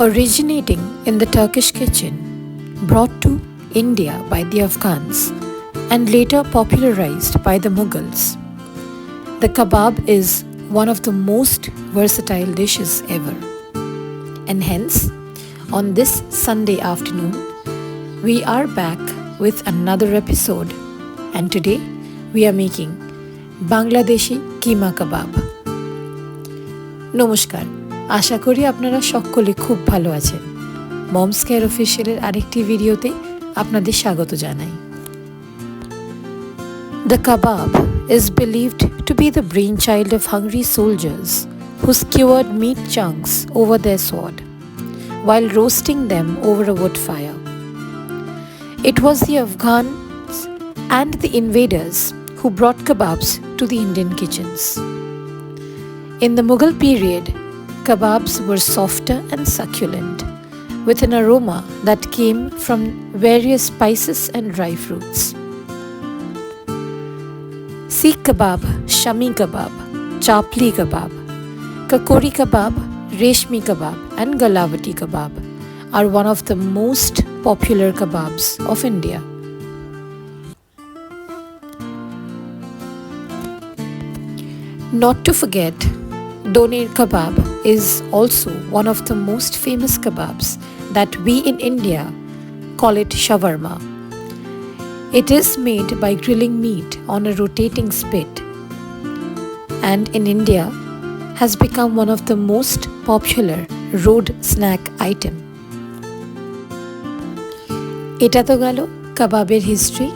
Originating in the Turkish kitchen, brought to India by the Afghans, and later popularized by the Mughals, the kebab is one of the most versatile dishes ever. And hence, on this Sunday afternoon, we are back with another episode, and today we are making Bangladeshi Keema Kebab. নমস্কার, আশা করি আপনারা সকলে খুব ভালো আছেন। Moms care অফিশিয়ালের আরেকটি ভিডিওতে আপনাদের স্বাগত জানাই। The kebab is believed to be the brainchild of hungry soldiers who skewered meat chunks over their sword while roasting them over a wood fire. It was the Afghans and the invaders who brought kebabs to the Indian kitchens. In the Mughal period, kebabs were softer and succulent, with an aroma that came from various spices and dry fruits. Seekh kebab, shami kebab, chapli kebab, kakori kebab, reshmi kebab, and galavati kebab are one of the most popular kebabs of India. Not to forget, Doner kebab is also one of the most famous kebabs that we in India call it shawarma. It is made by grilling meat on a rotating spit, and in India has become one of the most popular road snack item. এটা তো গেল কাবাবের history.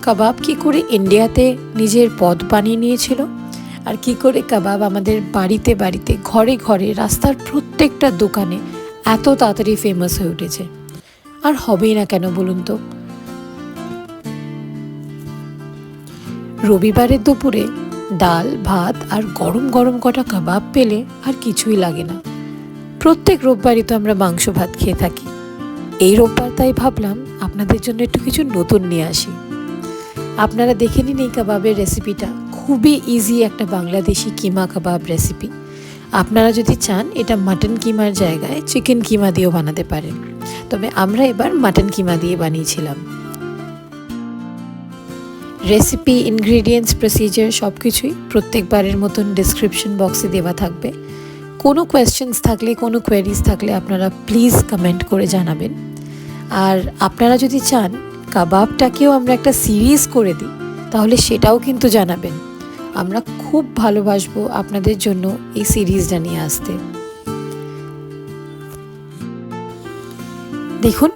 কাবাব কি করে ইন্ডিয়াতে নিজের পদ বানিয়ে নিয়েছিল, আর কি করে কাবাব আমাদের বাড়িতে বাড়িতে ঘরে ঘরে রাস্তার প্রত্যেকটা দোকানে এত তাড়াতাড়ি ফেমাস হয়ে উঠেছে, আর হবেই না কেন বলুন তো। রবিবারের দুপুরে ডাল ভাত আর গরম গরম কটা কাবাব পেলে আর কিছুই লাগে না। প্রত্যেক রোববারই তো আমরা মাংস ভাত খেয়ে থাকি। এই রোববার তাই ভাবলাম আপনাদের জন্য একটু কিছু নতুন নিয়ে আসি। আপনারা দেখে নিন এই কাবাবের রেসিপিটা। খুবই ইজি একটা বাংলাদেশি কিমা কাবাব রেসিপি। আপনারা যদি চান এটা মাটন কিমার জায়গায় চিকেন কিমা দিয়েও বানাতে পারেন, তবে আমরা এবার মাটন কিমা দিয়ে বানিয়েছিলাম। রেসিপি, ইনগ্রেডিয়েন্টস, প্রসিজার সব কিছুই প্রত্যেকবারের মতন ডিসক্রিপশন বক্সে দেওয়া থাকবে। কোনো কোয়েশ্চেন্স থাকলে, কোনো কোয়েরিজ থাকলে আপনারা প্লিজ কমেন্ট করে জানাবেন। আর আপনারা যদি চান কাবাবটাকেও আমরা একটা সিরিজ করে দিই, তাহলে সেটাও কিন্তু জানাবেন। আমরা খুব ভালোবাসবো আপনাদের জন্য এই সিরিজটা নিয়ে আসতে। দেখুন,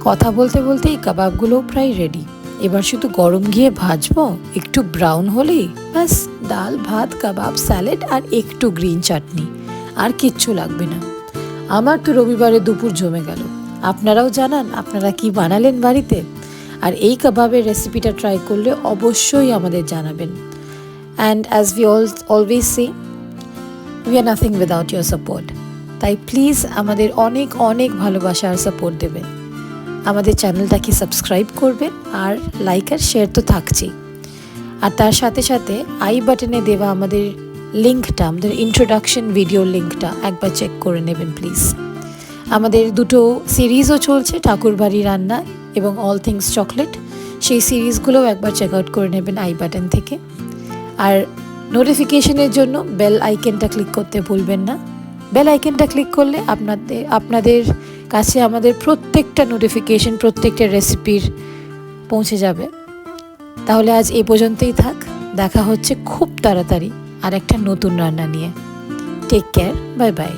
কথা বলতে বলতে এই কাবাবগুলোও প্রায় রেডি। এবার শুধু গরম ঘিয়ে ভাজবো, একটু ব্রাউন হলেই ব্যাস ডাল ভাত কাবাব স্যালাড আর একটু গ্রিন চাটনি, আর কিচ্ছু লাগবে না। আমার তো রবিবারে দুপুর জমে গেল। আপনারাও জানান আপনারা কি বানালেন বাড়িতে, আর এই কাবাবের রেসিপিটা ট্রাই করলে অবশ্যই আমাদের জানাবেন। And as we always say, we are nothing without your support. তাই প্লিজ আমাদের অনেক অনেক ভালোবাসা আর সাপোর্ট দেবেন। আমাদের চ্যানেলটাকে সাবস্ক্রাইব করবেন, আর লাইক আর শেয়ার তো থাকছেই। আর তার সাথে সাথে আই বাটনে দেওয়া আমাদের লিঙ্কটা, আমাদের ইন্ট্রোডাকশন ভিডিও লিঙ্কটা একবার চেক করে নেবেন প্লিজ। আমাদের দুটো সিরিজও চলছে, ঠাকুরবাড়ি রান্না এবং অল থিংস চকলেট। সেই সিরিজগুলোও একবার চেক আউট করে নেবেন আই বাটন থেকে। আর নোটিফিকেশনের জন্য বেল আইকনটা ক্লিক করতে ভুলবেন না। বেল আইকনটা ক্লিক করলে আপনাদের কাছে আমাদের প্রত্যেকটা নোটিফিকেশন, প্রত্যেকটা রেসিপির পৌঁছে যাবে। তাহলে আজ এই পর্যন্তই থাক। দেখা হচ্ছে খুব তাড়াতাড়ি আর একটা নতুন রান্না নিয়ে। Take care, bye by.